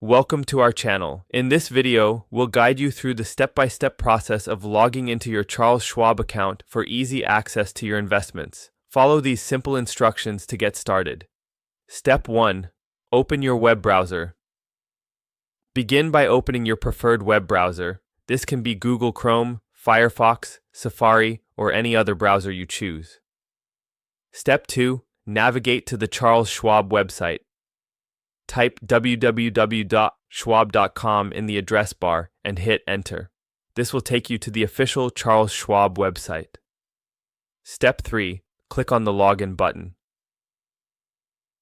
Welcome to our channel. In this video, we'll guide you through the step-by-step process of logging into your Charles Schwab account for easy access to your investments. Follow these simple instructions to get started. Step 1. Open your web browser. Begin by opening your preferred web browser. This can be Google Chrome, Firefox, Safari, or any other browser you choose. Step 2. Navigate to the Charles Schwab website. Type www.schwab.com in the address bar and hit enter. This will take you to the official Charles Schwab website. Step 3. Click on the login button.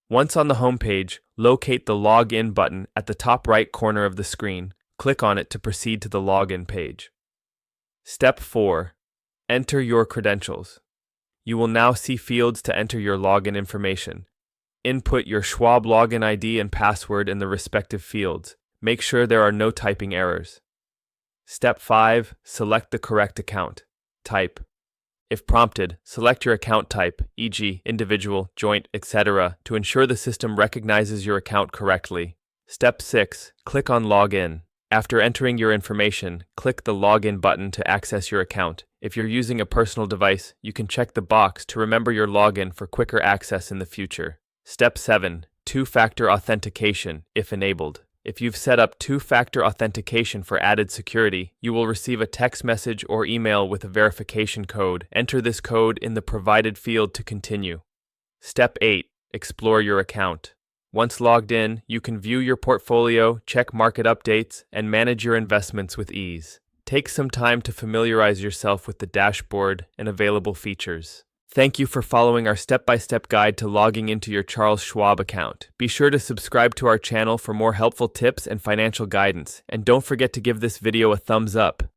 Once on the home page, locate the login button at the top right corner of the screen. Click on it to proceed to the login page. Step 4. Enter your credentials. You will now see fields to enter your login information. Input your Schwab login ID and password in the respective fields. Make sure there are no typing errors. Step 5. Select the correct account type. If prompted, select your account type, e.g., individual, joint, etc., to ensure the system recognizes your account correctly. Step 6. Click on Login. After entering your information, click the Login button to access your account. If you're using a personal device, you can check the box to remember your login for quicker access in the future. Step 7. Two-factor authentication, if enabled. If you've set up two-factor authentication for added security, you will receive a text message or email with a verification code. Enter this code in the provided field to continue. Step 8. Explore your account. Once logged in, you can view your portfolio, check market updates, and manage your investments with ease. Take some time to familiarize yourself with the dashboard and available features. Thank you for following our step-by-step guide to logging into your Charles Schwab account. Be sure to subscribe to our channel for more helpful tips and financial guidance, and don't forget to give this video a thumbs up.